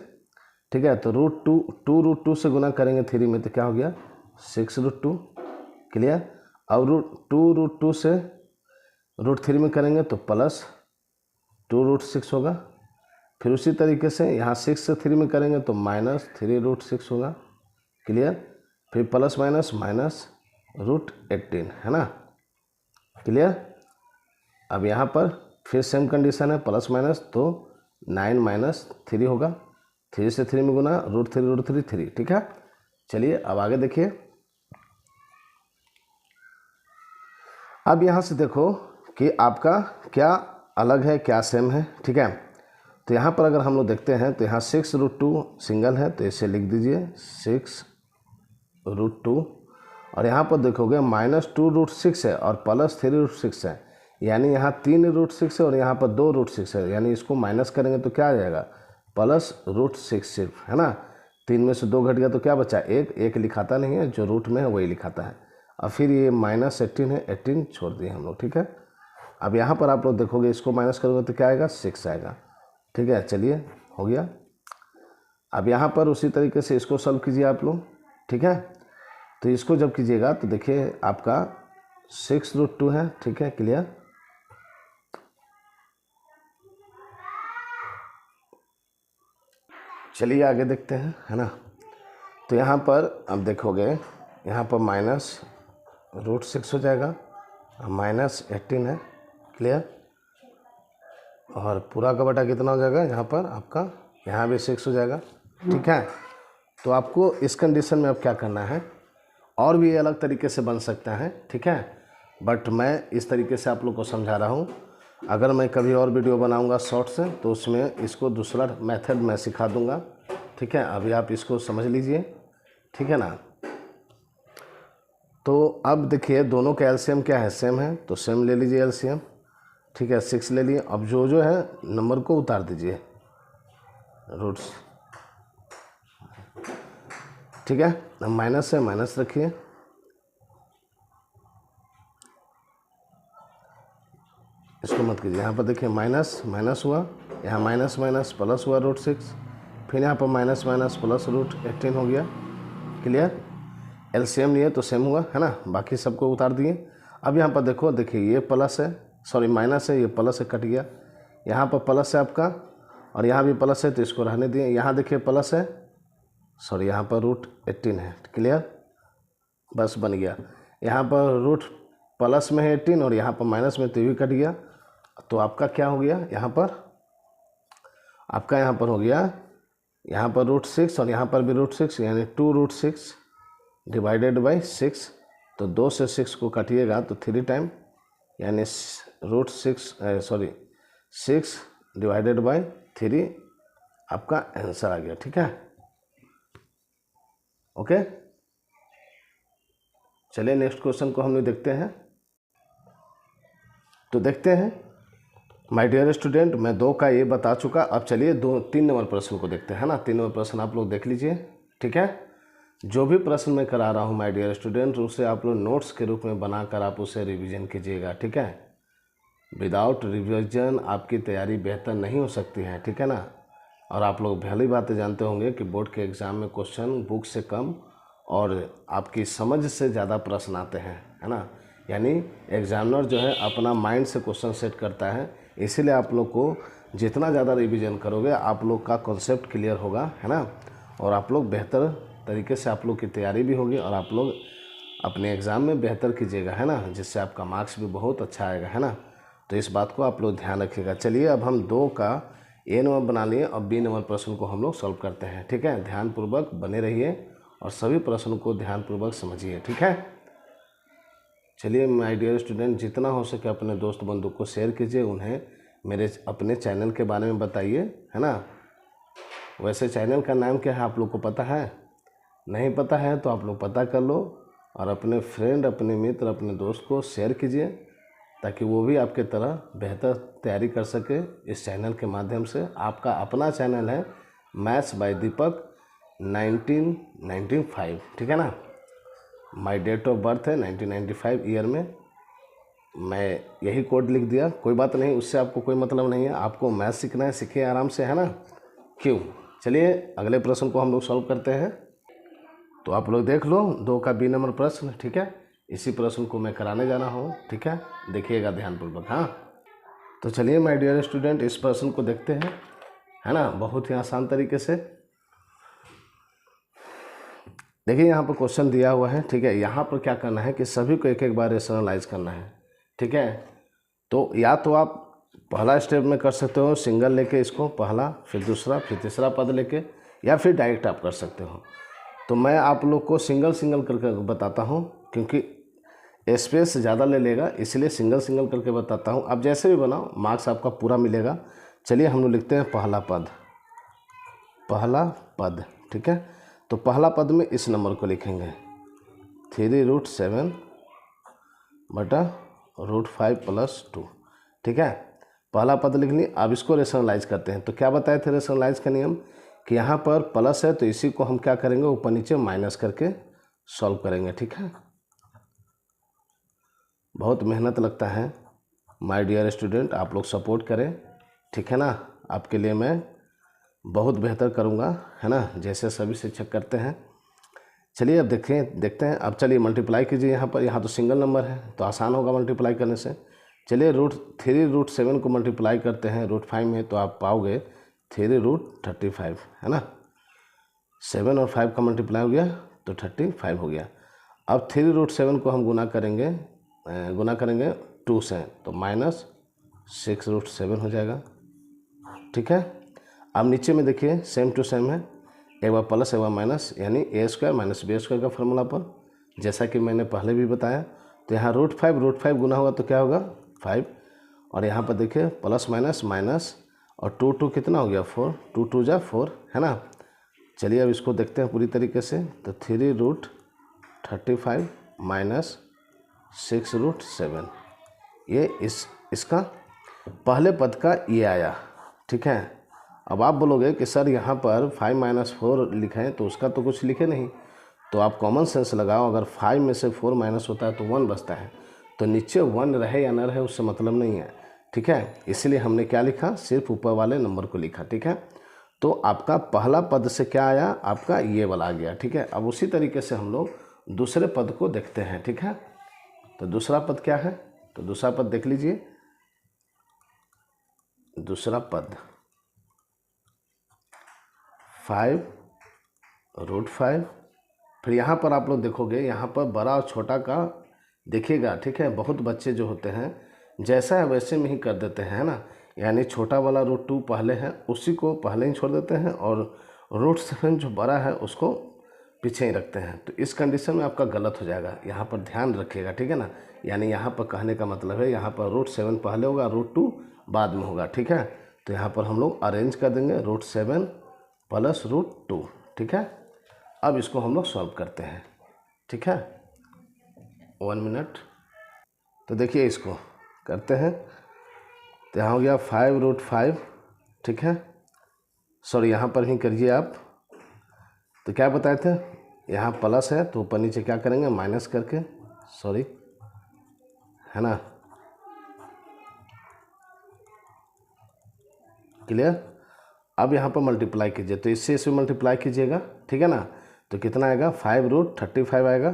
ठीक है। तो √2 से गुना करेंगे 3 में तो क्या हो गया, 6√2, क्लियर। और 2√2 से √3 में करेंगे तो +2√6 होगा। फिर उसी तरीके से यहाँ 6 से 3 में करेंगे तो -3√6 होगा, क्लियर। फिर प्लस माइनस माइनस √18, है ना, क्लियर। अब यहाँ पर फिर सेम कंडीशन है, प्लस माइनस, तो 9 - 3 होगा, 3 से 3 में गुना √3 3, ठीक है। चलिए अब आगे देखिए। अब यहाँ से देखो कि आपका क्या अलग है क्या सेम है, ठीक है। तो यहाँ पर अगर हम लोग देखते हैं तो यहाँ 6√2 सिंगल है तो इसे लिख दीजिए 6√2, और यहाँ पर देखोगे -2√6 है और +3√6 है, यानी यहाँ 3√6 है और यहाँ पर 2√6 है, यानी इसको माइनस करेंगे तो क्या आ जाएगा, +√6 सिर्फ, है ना। 3 में से 2 घट गया तो क्या बचा, 1 लिखाता नहीं है, जो रूट में है वही लिखाता है। और फिर ये -18 है, 18 छोड़ दिए हम लोग, ठीक है। अब यहाँ पर आप लोग देखोगे इसको माइनस करोगे तो क्या आएगा, 6 आएगा, ठीक है। चलिए हो गया। अब यहाँ पर उसी तरीके से इसको सॉल्व कीजिए आप लोग, ठीक है। तो इसको जब कीजिएगा तो देखिए आपका 6√2 है, ठीक है, क्लियर। चलिए आगे देखते हैं, है ना। तो यहाँ पर अब देखोगे यहाँ पर -√6 हो जाएगा, -18 है, क्लियर। और पूरा का बटा कितना हो जाएगा, यहाँ पर आपका यहाँ भी 6 हो जाएगा, ठीक है। तो आपको इस कंडीशन में अब क्या करना है, और भी अलग तरीके से बन सकता है, ठीक है, बट मैं इस तरीके से आप लोग को समझा रहा हूँ। अगर मैं कभी और वीडियो बनाऊँगा शॉर्ट से तो उसमें इसको दूसरा मेथड मैं सिखा दूँगा, ठीक है। अभी आप इसको समझ लीजिए, ठीक है ना। तो अब देखिए दोनों का एलसीएम क्या है, सेम है, तो सेम ले लीजिए एलसीएम, ठीक है, 6 ले लिए। अब जो है नंबर को उतार दीजिए रूट्स, ठीक है। अब माइनस है, माइनस रखिए, इसको मत कीजिए। यहाँ पर देखिए माइनस माइनस हुआ, यहाँ माइनस माइनस प्लस हुआ √6, फिर यहाँ पर माइनस माइनस प्लस √18 हो गया, क्लियर। एलसीएम लिए तो सेम हुआ, है ना, बाकी सबको उतार दिए। अब यहाँ पर देखो, देखिए ये प्लस है, सॉरी माइनस है, ये प्लस से कट गया, यहाँ पर प्लस है आपका और यहाँ भी प्लस है तो इसको रहने दिए। यहाँ देखिए प्लस है, सॉरी यहाँ पर √18 है, क्लियर, बस बन गया। यहाँ पर रूट प्लस में है 18 और यहाँ पर माइनस में, तो भी कट गया। तो आपका क्या हो गया, यहाँ पर आपका यहाँ पर हो गया, यहाँ पर √6 और यहाँ पर भी √6, यानी 2√6 डिवाइडेड बाई 6। तो 2 से 6 को काटिएगा तो 3 टाइम, यानी √6 डिवाइडेड बाई 3 आपका आंसर आ गया, ठीक है, ओके। चलिए नेक्स्ट क्वेश्चन को हम लोग देखते हैं। तो देखते हैं माय डियर स्टूडेंट, मैं 2 का ये बता चुका। अब चलिए 3 नंबर प्रश्न को देखते हैं, है ना। 3 नंबर प्रश्न आप लोग देख लीजिए, ठीक है। जो भी प्रश्न मैं करा रहा हूँ माय डियर स्टूडेंट, उसे आप लोग नोट्स के रूप में बनाकर आप उसे रिवीजन कीजिएगा, ठीक है। विदाउट रिवीजन आपकी तैयारी बेहतर नहीं हो सकती है, ठीक है ना। और आप लोग भली बातें जानते होंगे कि बोर्ड के एग्ज़ाम में क्वेश्चन बुक से कम और आपकी समझ से ज़्यादा प्रश्न आते हैं, है ना। यानी एग्जामिनर जो है अपना माइंड से क्वेश्चन सेट करता है, इसीलिए आप लोग को जितना ज़्यादा रिवीजन करोगे आप लोग का कॉन्सेप्ट क्लियर होगा, है ना। और आप लोग बेहतर तरीके से आप लोग की तैयारी भी होगी और आप लोग अपने एग्ज़ाम में बेहतर कीजिएगा, है ना, जिससे आपका मार्क्स भी बहुत अच्छा आएगा, है ना। तो इस बात को आप लोग ध्यान रखिएगा। चलिए अब हम 2 का ए नंबर बना लिए और बी नंबर प्रश्न को हम लोग सॉल्व करते हैं, ठीक है। ध्यानपूर्वक बने रहिए और सभी प्रश्नों को ध्यानपूर्वक समझिए, ठीक है। चलिए माय डियर स्टूडेंट, जितना हो सके अपने दोस्त बंधु को शेयर कीजिए, उन्हें मेरे अपने चैनल के बारे में बताइए, है ना। वैसे चैनल का नाम क्या है आप लोग को पता है? नहीं पता है तो आप लोग पता कर लो और अपने फ्रेंड, अपने मित्र, अपने दोस्त को शेयर कीजिए ताकि वो भी आपके तरह बेहतर तैयारी कर सके इस चैनल के माध्यम से। आपका अपना चैनल है मैथ्स बाय दीपक 1995, ठीक है ना। माय डेट ऑफ बर्थ है 1995 ईयर में, मैं यही कोड लिख दिया। कोई बात नहीं, उससे आपको कोई मतलब नहीं है। आपको मैथ्स सीखना है, सीखिए आराम से, है ना। क्यों? चलिए अगले प्रश्न को हम लोग सॉल्व करते हैं। तो आप लोग देख लो 2 का बी नंबर प्रश्न, ठीक है। इसी प्रश्न को मैं कराने जा रहा हूँ, ठीक है। देखिएगा ध्यानपूर्वक, हाँ। तो चलिए माय डियर स्टूडेंट इस प्रश्न को देखते हैं, है ना, बहुत ही आसान तरीके से। देखिए यहाँ पर क्वेश्चन दिया हुआ है, ठीक है। यहाँ पर क्या करना है कि सभी को एक एक बार रेशनलाइज करना है, ठीक है। तो या तो आप पहला स्टेप में कर सकते हो सिंगल लेके इसको, पहला, फिर दूसरा, फिर तीसरा पद लेके, या फिर डायरेक्ट आप कर सकते हो। तो मैं आप लोग को सिंगल सिंगल करके बताता हूँ क्योंकि स्पेस ज़्यादा ले लेगा, इसलिए सिंगल सिंगल करके बताता हूँ। आप जैसे भी बनाओ मार्क्स आपका पूरा मिलेगा। चलिए हम लोग लिखते हैं पहला पद, पहला पद, ठीक है। तो पहला पद में इस नंबर को लिखेंगे 3√7 बटा √5 + 2, ठीक है। पहला पद लिख ली। अब इसको रेशनलाइज करते हैं। तो क्या बताए थे रेशनलाइज का नियम कि यहाँ पर प्लस है तो इसी को हम क्या करेंगे, ऊपर नीचे माइनस करके सॉल्व करेंगे, ठीक है। बहुत मेहनत लगता है माय डियर स्टूडेंट, आप लोग सपोर्ट करें, ठीक है ना। आपके लिए मैं बहुत बेहतर करूँगा, है ना, जैसे सभी शिक्षक करते हैं। चलिए अब देखते हैं। अब चलिए मल्टीप्लाई कीजिए यहाँ पर। यहाँ तो सिंगल नंबर है तो आसान होगा मल्टीप्लाई करने से। चलिए √3√7 को मल्टीप्लाई करते हैं √5 में, तो आप पाओगे 3√35, है ना। 7 और 5 का मल्टीप्लाई हो गया तो 35 हो गया। अब 3√7 को हम गुना करेंगे 2 से, तो -6√7 हो जाएगा, ठीक है। अब नीचे में देखिए सेम टू सेम है, एक बार प्लस एक बार माइनस, यानी a² - b² का फॉर्मूला पर, जैसा कि मैंने पहले भी बताया। तो यहाँ √5 गुना होगा तो क्या होगा 5, और यहाँ पर देखिए प्लस माइनस माइनस, और 2 कितना हो गया 4, 2 2 जा 4, है ना। चलिए अब इसको देखते हैं पूरी तरीके से। तो 3√35 - 6√7, ये इसका पहले पद का ये आया, ठीक है। अब आप बोलोगे कि सर यहाँ पर 5 - 4 लिखा है तो उसका तो कुछ लिखे नहीं। तो आप कॉमन सेंस लगाओ, अगर 5 में से 4 माइनस होता है तो 1 बचता है, तो नीचे 1 रहे या ना रहे उससे मतलब नहीं है, ठीक है। इसलिए हमने क्या लिखा, सिर्फ ऊपर वाले नंबर को लिखा, ठीक है। तो आपका पहला पद से क्या आया, आपका ये वाला आ गया, ठीक है। अब उसी तरीके से हम लोग दूसरे पद को देखते हैं, ठीक है। तो दूसरा पद क्या है, तो दूसरा पद देख लीजिए। दूसरा पद 5√5, फिर यहाँ पर आप लोग देखोगे, यहाँ पर बड़ा और छोटा का देखिएगा, ठीक है। बहुत बच्चे जो होते हैं जैसा है वैसे में ही कर देते हैं, है ना। यानी छोटा वाला √2 पहले है उसी को पहले ही छोड़ देते हैं, और √7 जो बड़ा है उसको पीछे ही रखते हैं। तो इस कंडीशन में आपका गलत हो जाएगा, यहाँ पर ध्यान रखिएगा, ठीक है ना। यानी यहाँ पर कहने का मतलब है यहाँ पर √7 पहले होगा, √2 बाद में होगा, ठीक है। तो यहाँ पर हम लोग अरेंज कर देंगे √7 + √2, ठीक है। अब इसको हम लोग सॉल्व करते हैं, ठीक है। 1 मिनट। तो देखिए इसको करते हैं। तो यहाँ हो गया 5√5, ठीक है। सॉरी यहाँ पर ही करिए आप। तो क्या बताए थे, यहाँ प्लस है तो ऊपर नीचे क्या करेंगे माइनस करके, सॉरी, है ना, क्लियर। अब यहाँ पर मल्टीप्लाई कीजिए, तो इससे इसमें मल्टीप्लाई कीजिएगा, ठीक है ना। तो कितना आएगा 5√35 आएगा,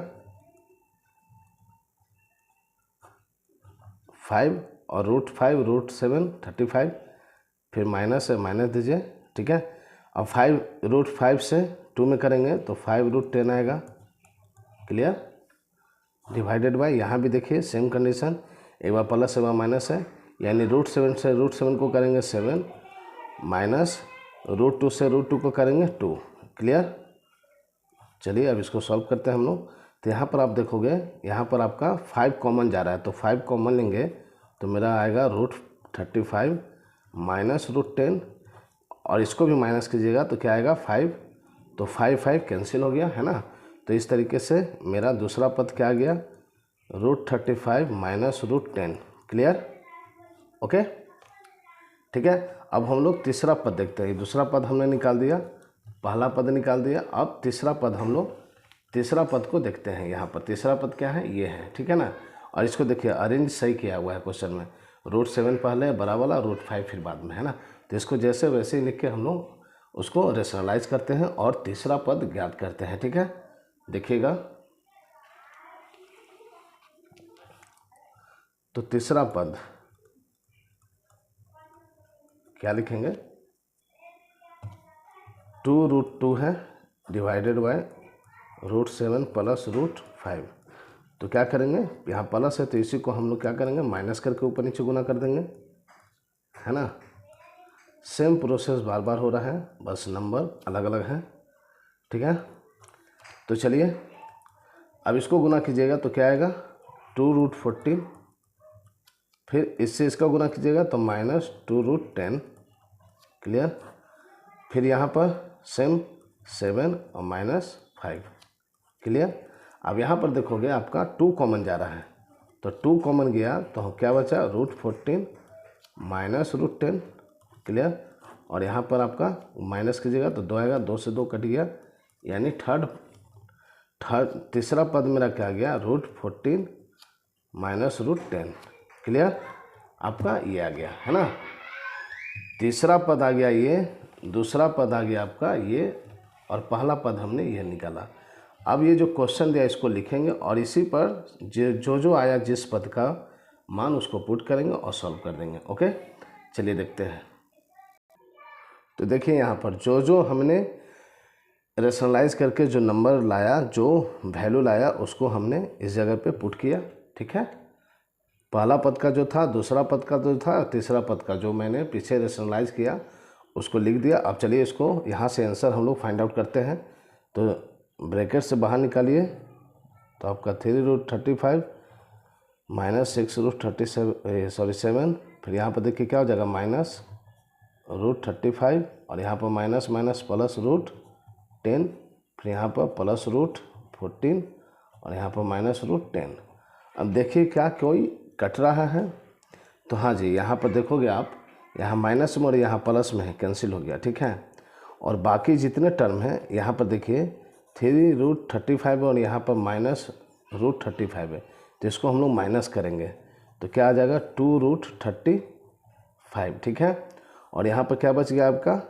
5 और √5 √7 35, फिर माइनस है माइनस दीजिए, ठीक है। अब 5√5 से 2 में करेंगे तो 5√10 आएगा, क्लियर। डिवाइडेड बाय, यहाँ भी देखिए सेम कंडीशन, एक बार प्लस एक बार माइनस है, यानी √7 से √7 को करेंगे 7, माइनस √2 से √2 को करेंगे 2, क्लियर। चलिए अब इसको सॉल्व करते हैं हम लोग। तो यहाँ पर आप देखोगे, यहाँ पर आपका 5 कॉमन जा रहा है, तो 5 कॉमन लेंगे तो मेरा आएगा √35 माइनस √10, और इसको भी माइनस कीजिएगा तो क्या आएगा 5, तो 5 कैंसिल हो गया, है ना। तो इस तरीके से मेरा दूसरा पद क्या आ गया, √35 माइनस √10, क्लियर, ओके, ठीक है। अब हम लोग तीसरा पद देखते हैं। दूसरा पद हमने निकाल दिया, पहला पद निकाल दिया, अब तीसरा पद हम लोग तीसरा पद को देखते हैं। यहाँ पर तीसरा पद क्या है, ये है, ठीक है ना। और इसको देखिए अरेंज सही किया हुआ है क्वेश्चन में, √7 पहले बड़ा वाला, √5 फिर बाद में, है ना। तो इसको जैसे वैसे ही लिख के हम लोग उसको रेशनलाइज करते हैं और तीसरा पद ज्ञात करते हैं, ठीक है। देखिएगा, तो तीसरा पद क्या लिखेंगे, 2√2 है डिवाइडेड बाय √7 प्लस √5। तो क्या करेंगे, यहाँ प्लस है तो इसी को हम लोग क्या करेंगे माइनस करके ऊपर नीचे गुना कर देंगे, है ना। सेम प्रोसेस बार बार हो रहा है, बस नंबर अलग अलग है, ठीक है। तो चलिए अब इसको गुना कीजिएगा तो क्या आएगा 2√14, फिर इससे इसका गुना कीजिएगा तो माइनस 2√10, क्लियर। फिर यहाँ पर सेम 7 और माइनस 5, क्लियर। अब यहाँ पर देखोगे आपका 2 कॉमन जा रहा है, तो 2 कॉमन गया तो क्या बचा √14 माइनस √10, क्लियर। और यहाँ पर आपका माइनस कीजिएगा तो 2 आएगा, 2 से 2 कट गया, यानी तीसरा पद मेरा क्या गया √14 माइनस √10, क्लियर। आपका ये आ गया, है ना। तीसरा पद आ गया ये, दूसरा पद आ गया आपका ये, और पहला पद हमने ये निकाला। अब ये जो क्वेश्चन दिया इसको लिखेंगे और इसी पर जो आया जिस पद का मान उसको पुट करेंगे और सॉल्व कर देंगे, ओके। चलिए देखते हैं। तो देखिए यहाँ पर जो हमने रेशनलाइज करके जो नंबर लाया, जो वैल्यू लाया, उसको हमने इस जगह पे पुट किया, ठीक है। पहला पद का जो था, दूसरा पद का जो था, तीसरा पद का जो मैंने पीछे रेशनलाइज किया उसको लिख दिया। अब चलिए इसको यहाँ से आंसर हम लोग फाइंड आउट करते हैं। तो ब्रैकेट से बाहर निकालिए तो आपका 3√35 माइनस 6√37, फिर यहाँ पर देखिए क्या हो जाएगा माइनस √35, और यहाँ पर माइनस माइनस प्लस √10, फिर यहाँ पर प्लस √14, और यहाँ पर माइनस √10। अब देखिए क्या कोई कट रहा है, तो हाँ जी, यहाँ पर देखोगे आप, यहाँ माइनस में और यहाँ प्लस में है, कैंसिल हो गया, ठीक है। और बाकी जितने टर्म हैं यहाँ पर देखिए 3√35 और यहाँ पर माइनस √35 है, तो इसको हम लोग माइनस करेंगे तो क्या आ जाएगा 2√35, ठीक है। और यहाँ पर क्या बच गया आपका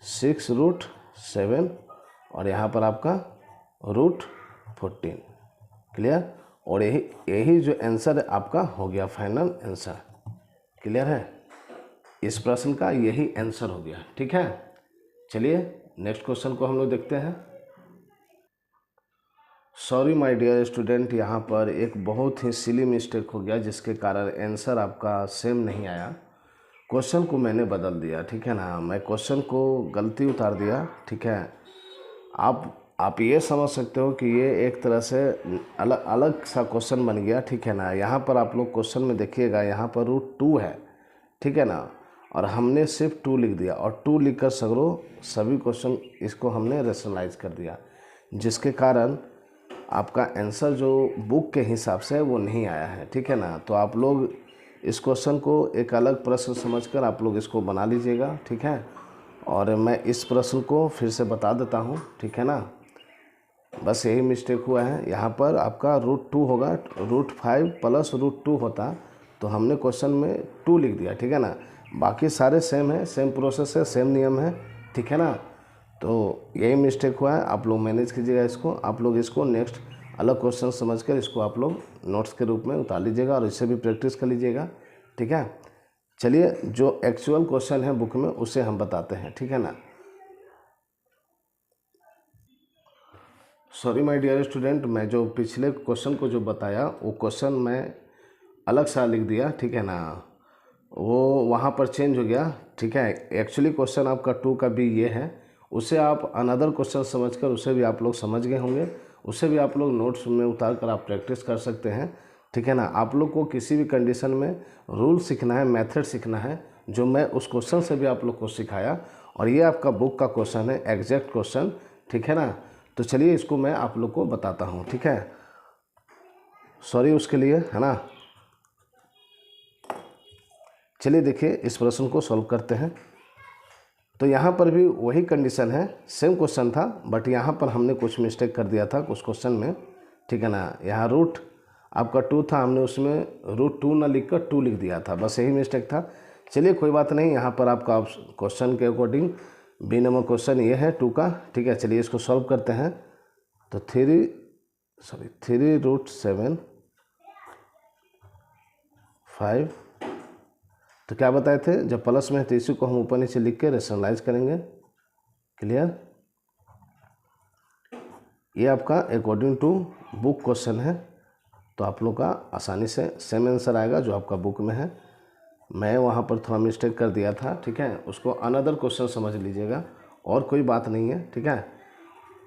6√7, और यहाँ पर आपका √14, क्लियर। और यही जो आंसर आपका हो गया फाइनल आंसर, क्लियर है। इस प्रश्न का यही आंसर हो गया, ठीक है। चलिए नेक्स्ट क्वेश्चन को हम लोग देखते हैं। सॉरी माय डियर स्टूडेंट, यहाँ पर एक बहुत ही सिली मिस्टेक हो गया जिसके कारण आंसर आपका सेम नहीं आया। क्वेश्चन को मैंने बदल दिया, ठीक है ना। मैं क्वेश्चन को गलती उतार दिया, ठीक है। आप ये समझ सकते हो कि ये एक तरह से अलग सा क्वेश्चन बन गया, ठीक है ना। यहाँ पर आप लोग क्वेश्चन में देखिएगा, यहाँ पर √2 है, ठीक है ना, और हमने सिर्फ 2 लिख दिया, और 2 लिख कर सभी क्वेश्चन इसको हमने रेशनलाइज कर दिया, जिसके कारण आपका आंसर जो बुक के हिसाब से वो नहीं आया है, ठीक है ना। तो आप लोग इस क्वेश्चन को एक अलग प्रश्न समझकर आप लोग इसको बना लीजिएगा, ठीक है। और मैं इस प्रश्न को फिर से बता देता हूँ, ठीक है ना। बस यही मिस्टेक हुआ है। यहाँ पर आपका √2 होगा, √5 प्लस √2 होता तो हमने क्वेश्चन में 2 लिख दिया, ठीक है ना। बाकी सारे सेम है, सेम प्रोसेस है, सेम नियम है, ठीक है ना। तो यही मिस्टेक हुआ है, आप लोग मैनेज कीजिएगा इसको। आप लोग इसको नेक्स्ट अलग क्वेश्चन समझकर इसको आप लोग नोट्स के रूप में उतार लीजिएगा और इससे भी प्रैक्टिस कर लीजिएगा, ठीक है। चलिए जो एक्चुअल क्वेश्चन है बुक में उसे हम बताते हैं, ठीक है ना। सॉरी माय डियर स्टूडेंट, मैं जो पिछले क्वेश्चन को जो बताया वो क्वेश्चन मैं अलग सा लिख दिया, ठीक है ना। वो वहाँ पर चेंज हो गया, ठीक है। एक्चुअली क्वेश्चन आपका 2 का भी ये है, उसे आप अनदर क्वेश्चन समझकर उसे भी आप लोग समझ गए होंगे, उसे भी आप लोग नोट्स में उतार कर आप प्रैक्टिस कर सकते हैं, ठीक है ना। आप लोग को किसी भी कंडीशन में रूल सीखना है, मेथड सीखना है, जो मैं उस क्वेश्चन से भी आप लोग को सिखाया। और ये आपका बुक का क्वेश्चन है, एग्जैक्ट क्वेश्चन, ठीक है ना। तो चलिए इसको मैं आप लोग को बताता हूँ, ठीक है। सॉरी उसके लिए, है ना। चलिए देखिए इस प्रश्न को सॉल्व करते हैं। तो यहाँ पर भी वही कंडीशन है, सेम क्वेश्चन था, बट यहाँ पर हमने कुछ मिस्टेक कर दिया था कुछ क्वेश्चन में, ठीक है ना। यहाँ रूट आपका 2 था, हमने उसमें √2 ना लिख कर 2 लिख दिया था, बस यही मिस्टेक था। चलिए कोई बात नहीं, यहाँ पर आपका क्वेश्चन के अकॉर्डिंग बी नंबर क्वेश्चन ये है 2 का, ठीक है। चलिए इसको सॉल्व करते हैं। तो 3√7 5, तो क्या बताए थे, जब प्लस में है तो इसी को हम ऊपर नीचे लिख के रेशनलाइज करेंगे, क्लियर। ये आपका अकॉर्डिंग टू बुक क्वेश्चन है, तो आप लोग का आसानी से सेम आंसर आएगा जो आपका बुक में है। मैं वहाँ पर थोड़ा मिस्टेक कर दिया था, ठीक है, उसको अनदर क्वेश्चन समझ लीजिएगा, और कोई बात नहीं है, ठीक है।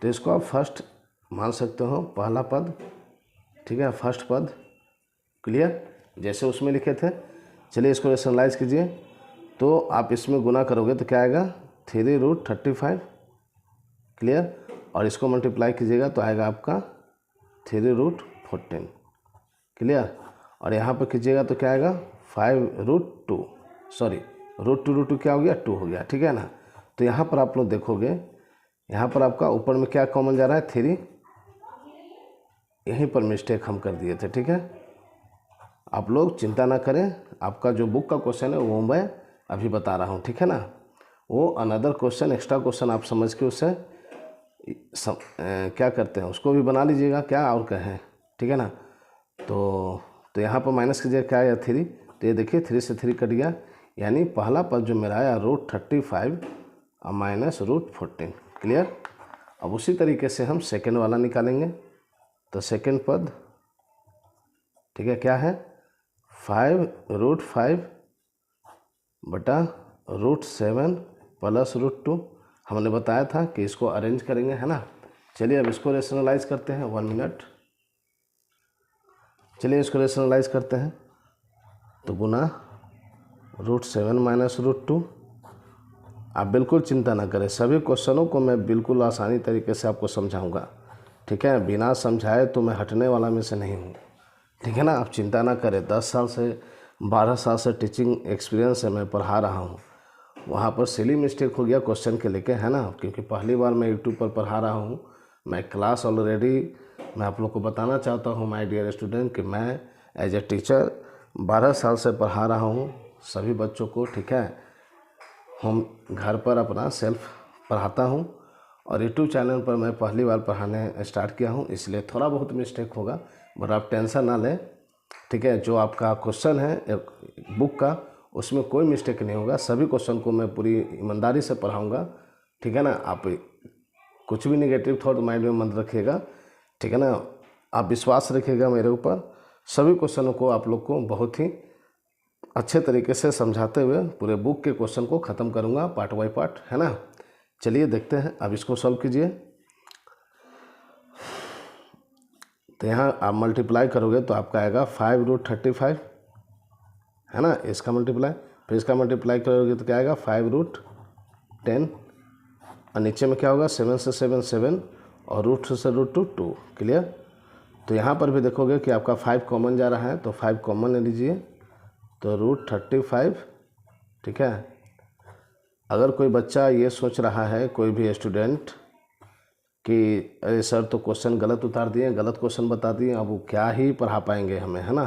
तो इसको आप फर्स्ट मान सकते हो, पहला पद, ठीक है, फर्स्ट पद, क्लियर, जैसे उसमें लिखे थे। चलिए इसको रेशनलाइज कीजिए, तो आप इसमें गुना करोगे तो क्या आएगा 3√35, क्लियर। और इसको मल्टीप्लाई कीजिएगा तो आएगा आपका 3√14, क्लियर। और यहाँ पर कीजिएगा तो क्या आएगा 5√2, सॉरी √2 क्या हो गया 2 हो गया, ठीक है ना। तो यहाँ पर आप लोग देखोगे, यहाँ पर आपका ऊपर में क्या कॉमन जा रहा है 3, यहीं पर मिस्टेक हम कर दिए थे, ठीक है। आप लोग चिंता ना करें, आपका जो बुक का क्वेश्चन है वो मैं अभी बता रहा हूँ, ठीक है ना। वो अनदर क्वेश्चन, एक्स्ट्रा क्वेश्चन आप समझ के उससे क्या करते हैं उसको भी बना लीजिएगा, क्या और कहें, ठीक है ना। तो यहाँ पर माइनस कीजिएगा, क्या आया 3, तो ये देखिए 3 से 3 कट गया, यानी पहला पद जो मेरा आया √35 और माइनस √14, क्लियर। अब उसी तरीके से हम सेकेंड वाला निकालेंगे। तो सेकेंड पद, ठीक है, क्या है 5√5 बटा √7 प्लस √2। हमने बताया था कि इसको अरेंज करेंगे, है ना। चलिए अब इसको रेशनलाइज करते हैं, 1 मिनट। चलिए इसको रेशनलाइज करते हैं, तो गुना √7 माइनस √2। आप बिल्कुल चिंता ना करें, सभी क्वेश्चनों को मैं बिल्कुल आसानी तरीके से आपको समझाऊंगा, ठीक है। बिना समझाए तो मैं हटने वाला में से नहीं हूँ, ठीक है ना। आप चिंता ना करें, 10 साल से 12 साल से टीचिंग एक्सपीरियंस है, मैं पढ़ा रहा हूँ। वहाँ पर सिली मिस्टेक हो गया क्वेश्चन के लेके, है ना, क्योंकि पहली बार मैं यूट्यूब पर पढ़ा रहा हूँ। मैं क्लास ऑलरेडी मैं आप लोग को बताना चाहता हूँ माय डियर स्टूडेंट कि मैं एज ए टीचर 12 साल से पढ़ा रहा हूँ सभी बच्चों को, ठीक है। हम घर पर अपना सेल्फ पढ़ाता हूँ और यूट्यूब चैनल पर मैं पहली बार पढ़ाने स्टार्ट किया हूँ, इसलिए थोड़ा बहुत मिस्टेक होगा, बट आप टेंशन ना लें, ठीक है। जो आपका क्वेश्चन है बुक का, उसमें कोई मिस्टेक नहीं होगा, सभी क्वेश्चन को मैं पूरी ईमानदारी से पढ़ाऊँगा, ठीक है ना। आप कुछ भी नेगेटिव थॉट माइंड में मत रखिएगा, ठीक है ना। आप विश्वास रखिएगा मेरे ऊपर, सभी क्वेश्चनों को आप लोग को बहुत ही अच्छे तरीके से समझाते हुए पूरे बुक के क्वेश्चन को ख़त्म करूँगा पार्ट बाय पार्ट, है ना। चलिए देखते हैं, अब इसको सॉल्व कीजिए। तो यहाँ आप मल्टीप्लाई करोगे तो आपका आएगा 5√35, है ना, इसका मल्टीप्लाई, फिर इसका मल्टीप्लाई करोगे तो क्या आएगा 5√10, और नीचे में क्या होगा 7 से 7 7 और √2 से √2 2, क्लियर। तो यहाँ पर भी देखोगे कि आपका 5 कॉमन जा रहा है, तो 5 कॉमन ले लीजिए, तो √35, ठीक है। अगर कोई बच्चा ये सोच रहा है, कोई भी स्टूडेंट कि अरे सर तो क्वेश्चन गलत उतार दिए, गलत क्वेश्चन बता दिए, अब वो क्या ही पढ़ा पाएंगे हमें, है ना।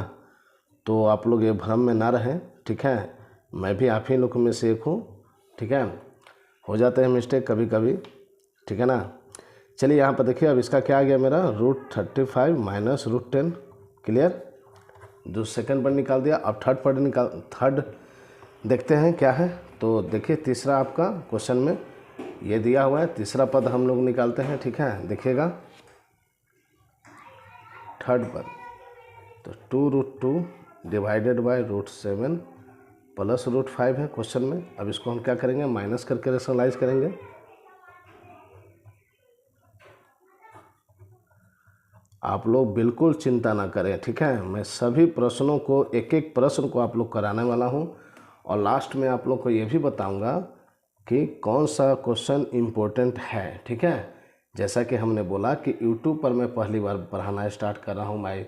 तो आप लोग ये भ्रम में ना रहें, ठीक है। मैं भी आप ही लोग में से एक हूँ, ठीक है। हो जाते हैं मिस्टेक कभी कभी, ठीक है ना। चलिए यहाँ पर देखिए, अब इसका क्या आ गया मेरा, √35 माइनस √10, क्लियर। जो सेकंड पद निकाल दिया। अब थर्ड देखते हैं क्या है। तो देखिए तीसरा आपका क्वेश्चन में ये दिया हुआ है, तीसरा पद हम लोग निकालते हैं, ठीक है। देखिएगा थर्ड पद, तो 2√2 डिवाइडेड बाय √7 प्लस √5 है क्वेश्चन में। अब इसको हम क्या करेंगे, माइनस करके रेशनलाइज करेंगे। आप लोग बिल्कुल चिंता ना करें, ठीक है। मैं सभी प्रश्नों को, एक एक प्रश्न को आप लोग कराने वाला हूं, और लास्ट में आप लोग को ये भी बताऊंगा कि कौन सा क्वेश्चन इम्पोर्टेंट है, ठीक है। जैसा कि हमने बोला कि यूट्यूब पर मैं पहली बार पढ़ाना स्टार्ट कर रहा हूँ माय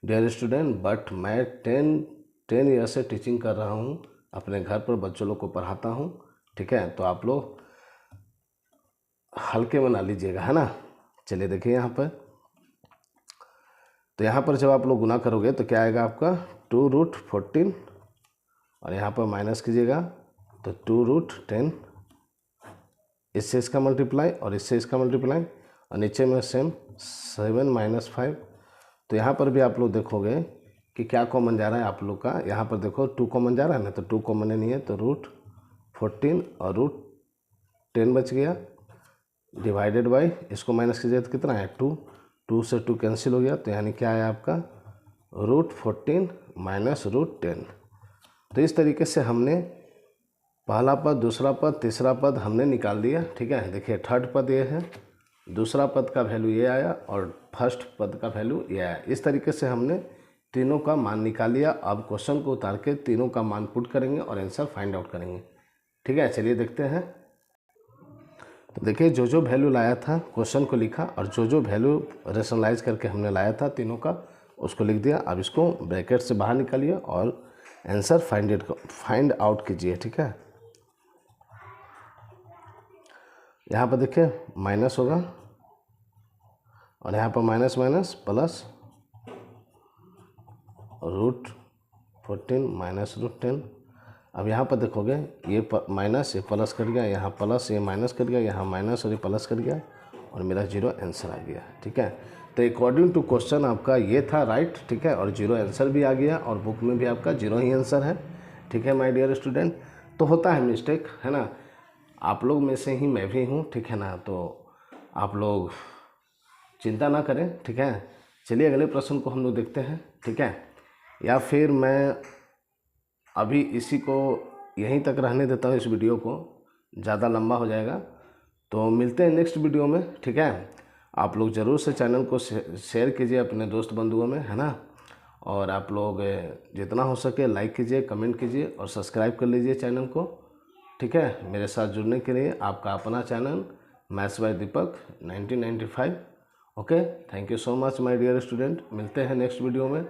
डियर स्टूडेंट, बट मैं 10 ईयर से टीचिंग कर रहा हूँ, अपने घर पर बच्चों लोग को पढ़ाता हूँ, ठीक है। तो आप लोग हल्के में ना लीजिएगा, है ना। चलिए देखिए यहाँ पर, तो यहाँ पर जब आप लोग गुना करोगे तो क्या आएगा आपका 2√14, और यहाँ पर माइनस कीजिएगा तो 2√10, इससे इसका मल्टीप्लाई और इससे इसका मल्टीप्लाई, और नीचे में सेम 7 माइनस 5। तो यहाँ पर भी आप लोग देखोगे कि क्या कॉमन जा रहा है आप लोग का, यहाँ पर देखो 2 कॉमन जा रहा है ना, तो 2 कॉमन नहीं है, तो √14 और √10 बच गया, डिवाइडेड बाई, इसको माइनस कीजिए तो कितना है 2 से 2 कैंसिल हो गया, तो यानी क्या है आपका √14 माइनस √10। तो इस तरीके से हमने पहला पद, दूसरा पद, तीसरा पद हमने निकाल दिया, ठीक है। देखिए थर्ड पद ये है, दूसरा पद का वैल्यू ये आया, और फर्स्ट पद का वैल्यू ये आया। इस तरीके से हमने तीनों का मान निकाल लिया। अब क्वेश्चन को उतार के तीनों का मान पुट करेंगे और आंसर फाइंड आउट करेंगे, ठीक है। चलिए देखते हैं। तो देखिए जो जो वैल्यू लाया था क्वेश्चन को लिखा, और जो जो वैल्यू रेशनलाइज करके हमने लाया था तीनों का, उसको लिख दिया। अब इसको ब्रैकेट से बाहर निकालिए और आंसर फाइंड आउट कीजिए, ठीक है। यहाँ पर देखिए माइनस होगा, और यहाँ पर माइनस माइनस प्लस, √14 माइनस √10। अब यहाँ पर देखोगे ये माइनस, ये प्लस कट गया, यहाँ प्लस, ये माइनस कट गया, यहाँ माइनस और ये प्लस कट गया, और मेरा 0 आंसर आ गया, ठीक है। तो अकॉर्डिंग टू क्वेश्चन आपका ये था राइट, ठीक है, और 0 आंसर भी आ गया, और बुक में भी आपका 0 ही आंसर है, ठीक है माय डियर स्टूडेंट। तो होता है मिस्टेक, है ना, आप लोग में से ही मैं भी हूँ, ठीक है ना। तो आप लोग चिंता ना करें, ठीक है। चलिए अगले प्रश्न को हम लोग देखते हैं, ठीक है। या फिर मैं अभी इसी को यहीं तक रहने देता हूँ, इस वीडियो को, ज़्यादा लंबा हो जाएगा। तो मिलते हैं नेक्स्ट वीडियो में, ठीक है। आप लोग ज़रूर से चैनल को शेयर कीजिए अपने दोस्त बंधुओं में, है ना। और आप लोग जितना हो सके लाइक कीजिए, कमेंट कीजिए, और सब्सक्राइब कर लीजिए चैनल को, ठीक है। मेरे साथ जुड़ने के लिए आपका अपना channel maths by Deepak 1995। Okay, thank you so much my dear student. मिलते हैं नेक्स्ट वीडियो में।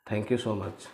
Thank you so much.